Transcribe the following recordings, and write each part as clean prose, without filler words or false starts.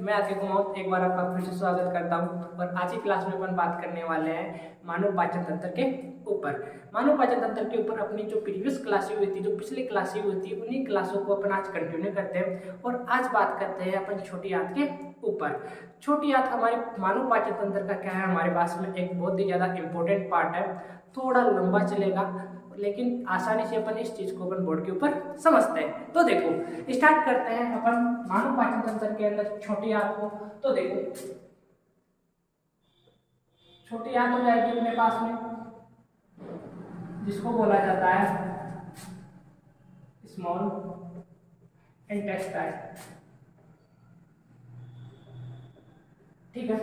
मैं आदित्य कुमार एक बार आपका फिर से स्वागत करता हूं और आज की क्लास में अपन बात करने वाले हैं मानव पाचन तंत्र के ऊपर। मानव पाचन तंत्र के ऊपर अपनी जो प्रीवियस क्लासें हुई थी, जो पिछली क्लासें हुई थी, उन्हीं क्लासों को अपन आज कंटिन्यू करते हैं और आज बात करते हैं अपन छोटी आंत के ऊपर। छोटी आंत हमारे मानव पाचन तंत्र का क्या है, हमारे पास में एक बहुत ही ज्यादा इंपॉर्टेंट पार्ट है। थोड़ा लंबा चलेगा लेकिन आसानी से अपन इस चीज को अपन बोर्ड के ऊपर समझते हैं। तो देखो स्टार्ट करते हैं अपन मानव पाचन तंत्र के अंदर छोटी आंत को। तो देखो छोटी आंत हो जाएगी अपने पास में, जिसको बोला जाता है स्मॉल इंटेस्टाइन। ठीक है,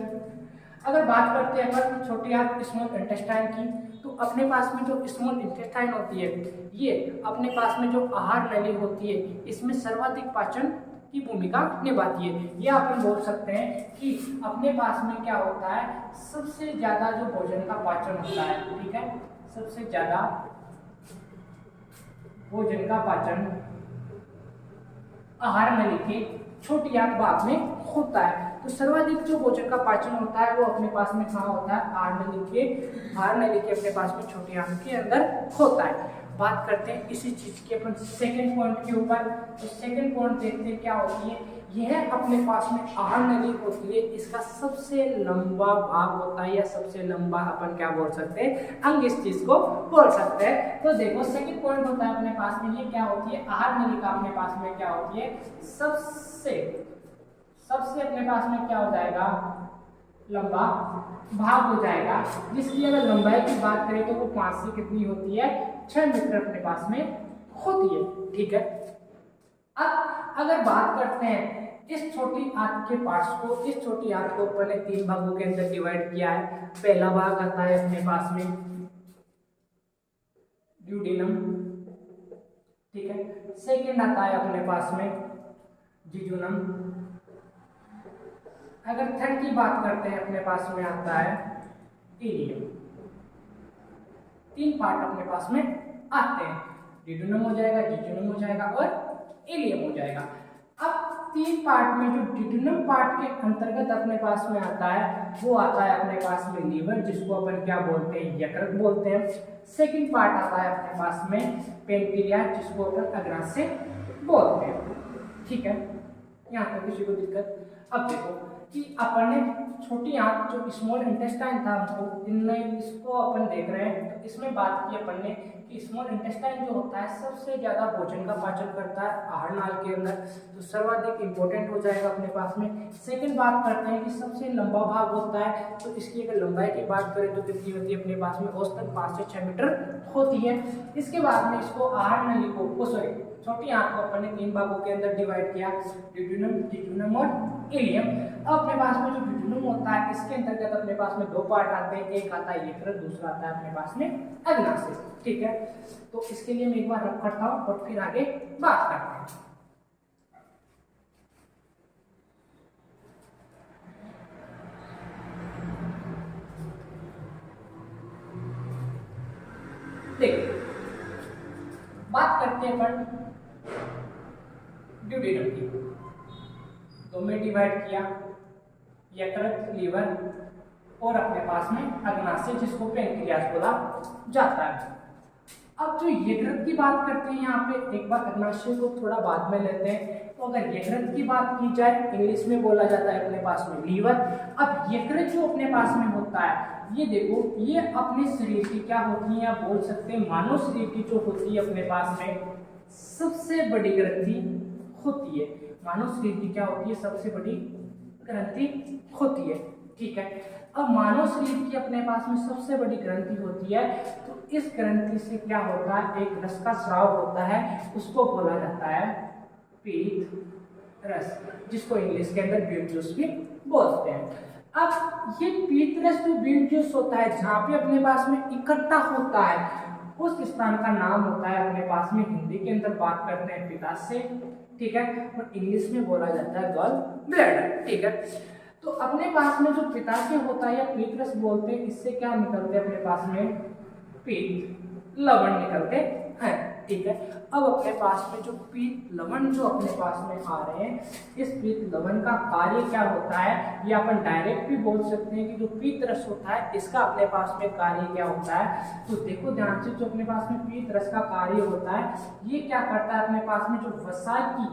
अगर बात करते हैं अपन छोटी आंत स्मॉल इंटेस्टाइन की, तो अपने पास में जो स्मॉल इंटेस्टाइन होती है, ये अपने पास में जो आहार नली होती है, इसमें सर्वाधिक पाचन की भूमिका निभाती है। ये अपन बोल सकते हैं कि अपने पास में क्या होता है, सबसे ज्यादा जो भोजन का पाचन होता है, ठीक है, सबसे ज्यादा भोजन का पाचन आहार नली के छोटी आंत भाग में होता है। तो सर्वाधिक जो भोजन का पाचन होता है वो अपने पास में कहाँ होता है, आहार नली के अपने पास में छोटी आंत के अंदर होता है। बात करते हैं इसी चीज के अपन सेकंड पॉइंट के ऊपर। तो सेकंड पॉइंट देखते हैं क्या होती है। यह अपने पास में आहार नली होती है, इसका सबसे लंबा भाग होता है या सबसे लंबा अपन क्या बोल सकते हैं, अंग इस चीज को बोल सकते हैं। तो देखो सेकंड पॉइंट होता है अपने पास में, ये क्या होती है, आहार नली का अपने पास में क्या होती है, सबसे अपने पास में क्या हो जाएगा, लंबा भाग हो जाएगा, जिसकी अगर लंबाई की बात करें तो वो 5 से कितनी होती है, 6 मीटर अपने पास में होती है। ठीक है, अब अगर बात करते हैं इस छोटी आंत के पार्ट्स को, इस छोटी आंत को अपन ने 3 भागों के अंदर डिवाइड किया है। पहला भाग आता है अपने पास में ड्यूडेनम, ठीक है, सेकंड आता है अपने पास में जिजुनम, अगर थर्ड की बात करते हैं अपने पास में आता है इलियम। 3 पार्ट अपने पास में आते हैं, डिडुनम हो जाएगा, जिजुनम हो जाएगा और इलियम हो जाएगा। अब 3 पार्ट में जो डिडुनम पार्ट के अंतर्गत अपने पास में आता है वो आता है अपने पास में लीवर, जिसको अपन क्या बोलते हैं, यकृत बोलते हैं। सेकंड पार्ट आता है अपने पास में पेनक्रियास, जिसको अपन अग्नाशय बोलते हैं। ठीक है, यहाँ पर किसी को दिक्कत। अब देखो कि अपन ने छोटी आंत जो स्मॉल इंटेस्टाइन था हमको, इनमें इसको अपन देख रहे हैं, तो इसमें बात की अपन ने कि स्मॉल इंटेस्टाइन जो होता है सबसे ज्यादा भोजन का पाचन करता है आहार नाल के अंदर, तो सर्वाधिक इंपॉर्टेंट हो जाएगा अपने पास में। सेकंड बात करते हैं कि सबसे लंबा भाग होता है, तो इसकी अगर लंबाई की बात करें तो कितनी होती है अपने पास में, औसतन 5 से 6 मीटर होती है। इसके बाद में इसको आहार नली को सॉरी छोटी आंत को अपन ने 3 भागों के अंदर डिवाइड किया, डिडुनम, जिजुनम और इलियम। अब अपने पास में जो डिडुनम होता है, इसके अंतर्गत अपने पास में 2 पार्ट आते हैं, एक आता है यकृत, दूसरा आता है अपने पास में अग्नाशय। ठीक है, तो इसके लिए मैं एक बार रब करता हूं और फिर आगे बात करते हैं। देखिए बात करते हैं अपन ड्यूडेनम की, तो मैं डिवाइड किया यकृत, लीवर और अपने पास में अग्नाशय, जिसको पेनक्रियास बोला जाता है। अब जो यकृत की बात करते हैं, यहाँ पे एक बार अग्नाशय को थोड़ा बाद में लेते हैं। तो अगर यकृत की बात की जाए, इंग्लिश में बोला जाता है अपने पास में लीवर। अब यकृत जो अपने पास में होता है, ये देखो, ये अपने शरीर की क्या होती है, आप बोल सकते हैं मानव शरीर की जो होती है अपने पास में सबसे बड़ी ग्रंथि होती है। मानव शरीर की क्या होती है, सबसे बड़ी ग्रंथि होती है। ठीक है, अब मानव शरीर की अपने पास में सबसे बड़ी ग्रंथि होती है, तो इस ग्रंथि से क्या होता है, एक रस का स्राव होता है, उसको बोला जाता है पीत रस, जिसको इंग्लिश के अंदर बीट जूस भी बोलते हैं। अब ये पीत रस जो बीट जूस होता है, जहाँ पे अपने पास में इकट्ठा होता है, उस स्थान का नाम होता है अपने पास में, हिंदी के अंदर बात करते हैं पित्ताशय, ठीक है, और इंग्लिश में बोला जाता है गॉल ब्लैडर। ठीक है, तो अपने पास में जो पित्ताशय होता है या पीतरस बोलते हैं, इससे क्या निकलते हैं अपने पास में, पीत लवण निकलते हैं। ठीक है। अब अपने पास में जो पीत लवण जो अपने पास में आ रहे हैं, इस पीत लवण का कार्य क्या होता है, ये अपन डायरेक्ट भी बोल सकते हैं कि जो पीत रस होता है इसका अपने पास में कार्य क्या होता है। तो देखो ध्यान से, जो अपने पास में पीत रस का कार्य होता है, ये क्या करता है, अपने पास में जो वसा की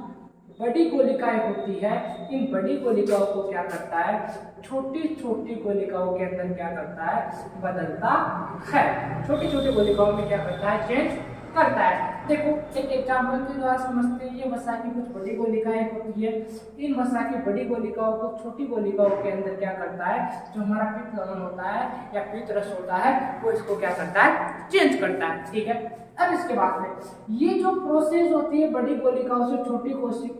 बड़ी गोलिकाएं होती है, इन बड़ी गोलिकाओं को क्या करता है, छोटी छोटी गोलिकाओं के अंदर क्या करता है, बदलता है। छोटी छोटी गोलिकाओं में क्या करता है, चेंज करता है। देखो एक एग्जाम्पल के द्वारा समझते हैं। ये वसा की कुछ बड़ी गोलिकाएं होती है, इन वसा की बड़ी गोलिकाओं को छोटी गोलिकाओं के अंदर क्या करता है, जो हमारा पीत लवण होता है या पीत रस होता है, वो इसको क्या करता है, चेंज करता है। ठीक है। अब इसके बाद में ये जो प्रोसेस होती है बड़ी गोलिकाओं से छोटी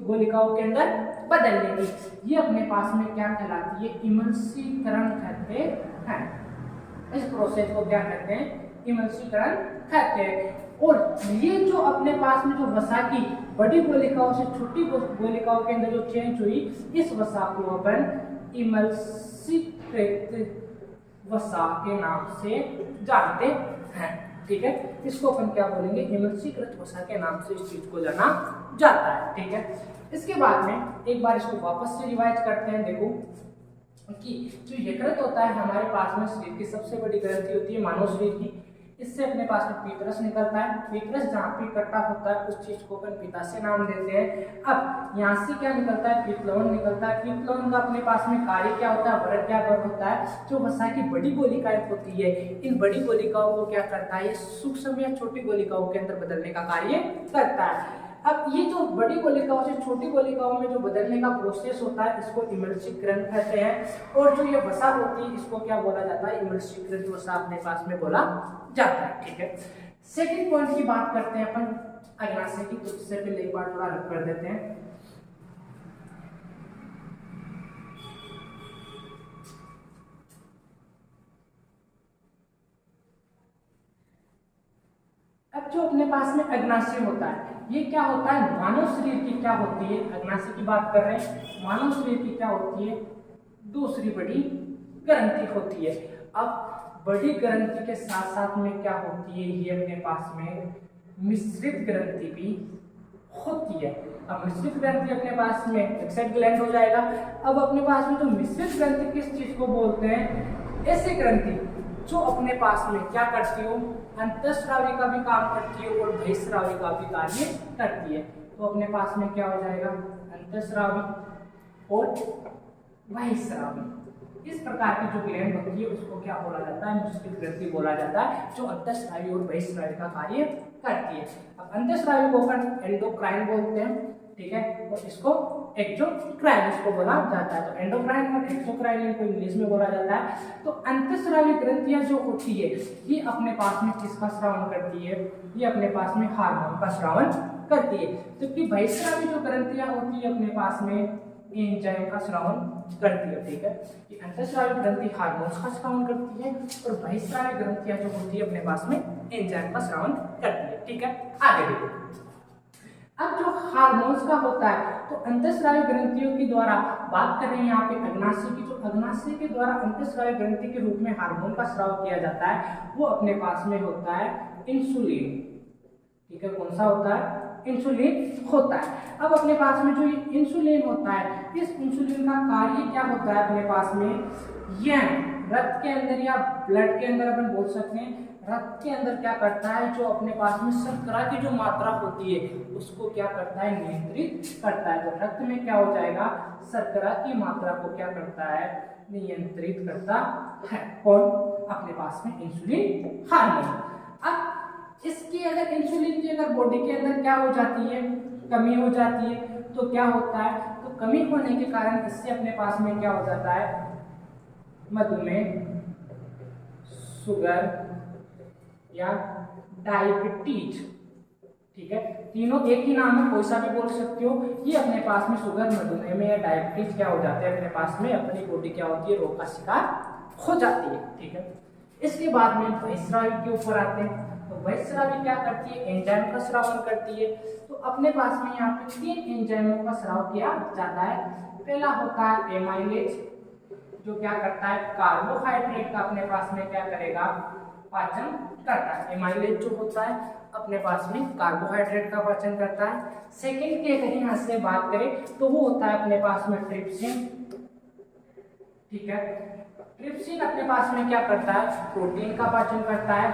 गोलिकाओं के अंदर बदलने की, ये अपने पास में क्या कहलाती है, इमल्सीकरण कहते हैं। इस प्रोसेस को क्या कहते हैं, इमल्सीकरण कहते हैं। और ये जो अपने पास में जो वसा की बड़ी गोलिकाओं से छोटी गोलिकाओं के अंदर जो चेंज हुई, इस वसा को अपन इमल्सीकृत वसा के नाम से जानते हैं। ठीक है। इसको अपन क्या बोलेंगे, इमल्सीकृत वसा के नाम से इस चीज को जाना जाता है। ठीक है। इसके बाद में एक बार इसको वापस से रिवाइज करते हैं। देखो कि जो यकृत होता है हमारे पास में शरीर की सबसे बड़ी ग्रंथि होती है मानव शरीर की। इससे अपने पास में पीतरस निकलता है। पीतरस जहाँ पे इकट्ठा होता है उस चीज को अपन पित्ताशय नाम देते हैं। अब यहाँ से क्या निकलता है, पीत लवण निकलता है। पीत लवण का अपने पास में कार्य क्या होता है, वरद क्या होता है, जो वसा की बड़ी गोलिकाएं होती है, इन बड़ी गोलिकाओं को क्या करता है, सूक्ष्म या छोटी गोलिकाओं के अंदर बदलने का कार्य करता है। अब ये जो बड़ी गोलिकाओं से छोटी गोलिकाओं में जो बदलने का प्रोसेस होता है, इसको इमल्सीकरण कहते हैं। और जो ये वसा होती है, इसको क्या बोला जाता है, इमल्सीकृत वसा अपने पास में बोला जाता है। ठीक है। सेकंड पॉइंट की बात करते हैं अपन अग्नाशय की, तो इससे पहले एक बार थोड़ा रख कर देते हैं। अब जो अपने पास में अग्नाशय होता है, ये क्या होता है, मानव शरीर की क्या होती है, अग्नाशय की बात कर रहे हैं, मानव शरीर की क्या होती है, दूसरी बड़ी ग्रंथि होती है। अब बड़ी ग्रंथि के साथ साथ में क्या होती है, ये अपने पास में मिश्रित ग्रंथि भी होती है। अब मिश्रित ग्रंथि अपने पास में एक्सेट ग्लैंड हो जाएगा। अब अपने पास में जो मिश्रित ग्रंथि किस चीज को बोलते हैं, ऐसे ग्रंथि जो अपने पास में क्या करती हो, अंतःस्रावी का भी काम करती है और बहिःस्रावी का भी कार्य करती है। तो अपने पास में क्या हो जाएगा, अंतःस्रावी और बहिःस्रावी। इस प्रकार की जो ग्लैंड होती है उसको क्या बोला जाता है, मिश्रित ग्रंथि बोला जाता है, जो अंतःस्रावी और बहिःस्रावी का कार्य करती है। अब अंतःस्रावी को अपन एंडोक्राइन बोलते हैं। ठीक है। और इसको एक्सोक्राइन इसको बोला जाता है। तो एंडोक्राइन और एक्सोक्राइन इनको इंग्लिश में बोला जाता है। तो अंतःस्रावी ग्रंथियां जो होती है, ये अपने पास में किसका स्रावन करती है, ये अपने पास में हार्मोन का स्रावन करती है। जबकि बहिःस्रावी जो ग्रंथियां होती है अपने पास में एंजाइम का स्रावन करती है। ठीक है। ये अंतःस्रावी ग्रंथि हार्मोन्स का स्रावन करती है और बहिःस्रावी ग्रंथियां जो होती है अपने पास में एंजाइम का स्रावन करती है। ठीक है। आगे देखो, अब जो हार्मोन्स का होता है, तो अंतःस्रावी ग्रंथियों के द्वारा बात कर रहे हैं यहाँ पे अग्नाशय की। जो अग्नाशय के द्वारा अंतःस्रावी ग्रंथि के रूप में हार्मोन का स्राव किया जाता है, वो अपने पास में होता है इंसुलिन। ठीक है। कौन सा होता है, इंसुलिन होता है। अब अपने पास में जो ये इंसुलिन होता है, इस इंसुलिन का कार्य क्या होता है अपने पास में, यह रक्त के अंदर या ब्लड के अंदर अपन बोल सकते हैं, रक्त के अंदर क्या करता है, जो अपने पास में शर्करा की जो मात्रा होती है उसको क्या करता है, नियंत्रित करता है। तो रक्त में क्या हो जाएगा, शर्करा की मात्रा को क्या करता है, नियंत्रित करता है। और अपने पास में इंसुलिन हार्मोन। अब इसकी अगर इंसुलिन की अगर बॉडी के अंदर क्या हो जाती है, कमी हो जाती है, तो क्या होता है, तो कमी होने के कारण इससे अपने पास में क्या हो जाता है, मधुमेह, शुगर या डायबिटीज। ठीक है। तीनों एक ही नाम है, कोई सा भी बोल सकते हो। ये अपने पास में शुगर, मधुमेह में या डायबिटीज क्या हो जाते हैं, अपने पास में अपनी बॉडी क्या होती है, रोग का शिकार हो जाती है। ठीक है। इसके बाद में बहिःस्रावी के ऊपर आते हैं। तो बहिःस्रावी क्या करती है, एंजाइम का स्रावन करती है। तो अपने पास में यहाँ पे 3 एंजाइमों का स्राव किया जाता है। पहला होता है एमाइलेज, जो क्या करता है, कार्बोहाइड्रेट का अपने पास में क्या करेगा, पाचन करता है। एमाइलेज जो होता है अपने पास में कार्बोहाइड्रेट का पाचन करता है। सेकंड की अगर यहाँ से बात करें तो वो होता है अपने पास में ट्रिप्सिन, ठीक है। ट्रिप्सिन अपने पास में क्या करता है, प्रोटीन का पाचन करता है।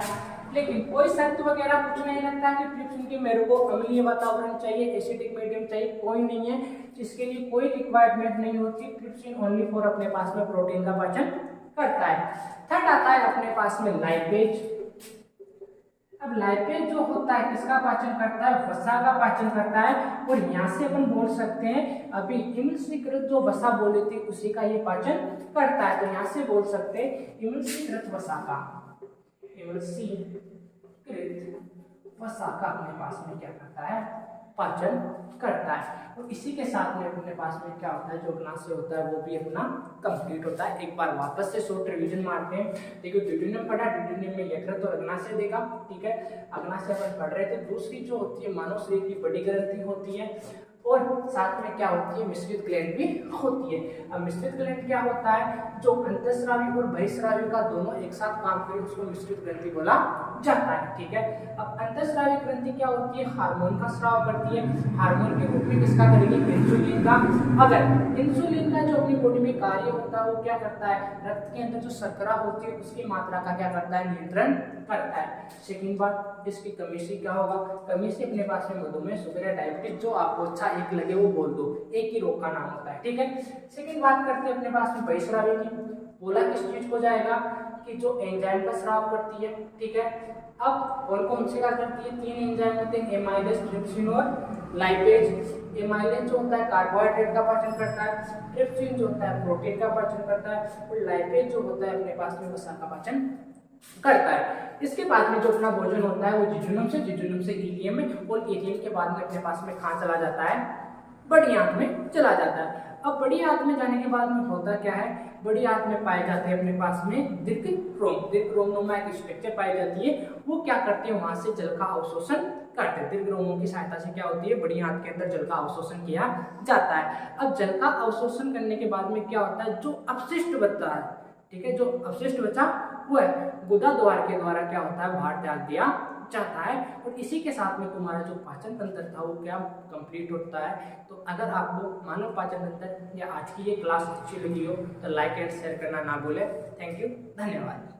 लेकिन कोई शर्त वगैरह कुछ नहीं लगता कि ट्रिप्सिन की मेरे को अम्लीय वातावरण चाहिए, एसिडिक मीडियम चाहिए, कोई नहीं है, जिसके लिए कोई रिक्वायरमेंट नहीं होती। ट्रिप्सिन ओनली फॉर अपने पास में प्रोटीन का पाचन करता है। थर्ड आता है अपने पास में लाइपेज। अब लाइपेज जो होता है किसका पाचन करता है, वसा का पाचन करता है। और यहाँ से अपन बोल सकते हैं अभी इमल्सीकृत जो वसा बोले थे उसी का ये पाचन करता है। तो यहाँ से बोल सकते हैं इमल्सीकृत वसा का, इमल्सीकृत वसा का अपने पास में क्या करता है, पाचन करता है। और इसी के साथ में अपने पास में क्या होता है, जो अग्नाशय होता है वो भी अपना कंप्लीट होता है। एक बार वापस से शॉर्ट रिवीजन मारते हैं। देखिए ड्यूटेरियम पढ़ा, ड्यूटेरियम में यकृत और अग्नाशय देखा, ठीक है। अग्नाशय अपन पढ़ रहे थे। दूसरी जो होती है मानव शरीर की बड़ी ग्रंथि होती है, और साथ में क्या होती है, मिश्रित ग्लैंड भी होती है। अब मिश्रित ग्लैंड क्या होता है, जो अंतःस्रावी और बहिःस्रावी का दोनों एक साथ काम करे उसको मिश्रित ग्रंथि बोला जाता है, ठीक है। अब अंतःस्रावी ग्रंथि क्या होती है, हार्मोन का स्राव करती है। हार्मोन के रूप में किसका करेगी, इंसुलिन का। अगर इंसुलिन का जो अपनी बॉडी में कार्य होता है वो क्या करता है, रक्त के अंदर जो शर्करा होती है उसकी मात्रा का क्या करता है, नियंत्रण करता है। सेकंड बात, इसकी कमी से क्या होगा, कमी से अपने पास में मधुमेह, शुगर या डायबिटीज, जो आपको अच्छा एक लगे वो बोल दो, एक ही रोग का नाम होता है, ठीक है। सेकंड बात करते हैं अपने पास में बहिःस्रावी की। बोला किस चीज को जाएगा कि जो एंजाइम का स्राव करती है, ठीक है। अब कौन कौन से का करती है, तीन एंजाइम होते हैं, एमाइलेज, ट्रिप्सिन और लाइपेज। एमाइलेज जो होता है कार्बोहाइड्रेट का पाचन करता है, ट्रिप्सिन जो होता है प्रोटीन का पाचन करता है, और लाइपेज जो होता है अपने पास में वसा का पाचन करता है। इसके बाद में जो अपना भोजन होता है वो जिजुनम से इलियम में, और इलियम के बाद में अपने पास में कहाँ चला जाता है, बड़ी आंत में चला जाता है। अब बड़ी आंत में जाने के बाद में होता क्या है, बड़ी आंत में पाए जाते हैं अपने पास में दीर्घ एक स्ट्रक्चर पाई जाती है। वो क्या करते हैं, वहां से जल का अवशोषण करते हैं। दीर्घ की सहायता से क्या होती है, बड़ी आंत के अंदर जल का अवशोषण किया जाता है। अब जल का अवशोषण करने के बाद में क्या होता है, जो अपशिष्ट बचता है, ठीक है, जो अपशिष्ट बचा वो है गुदा द्वार के द्वारा क्या होता है, बाहर त्याग दिया जाता है। और इसी के साथ में तुम्हारा जो पाचन तंत्र था वो क्या कंप्लीट होता है। तो अगर आप लोग मानव पाचन तंत्र या आज की ये क्लास अच्छी लगी हो तो लाइक एंड शेयर करना ना भूले। थैंक यू, धन्यवाद।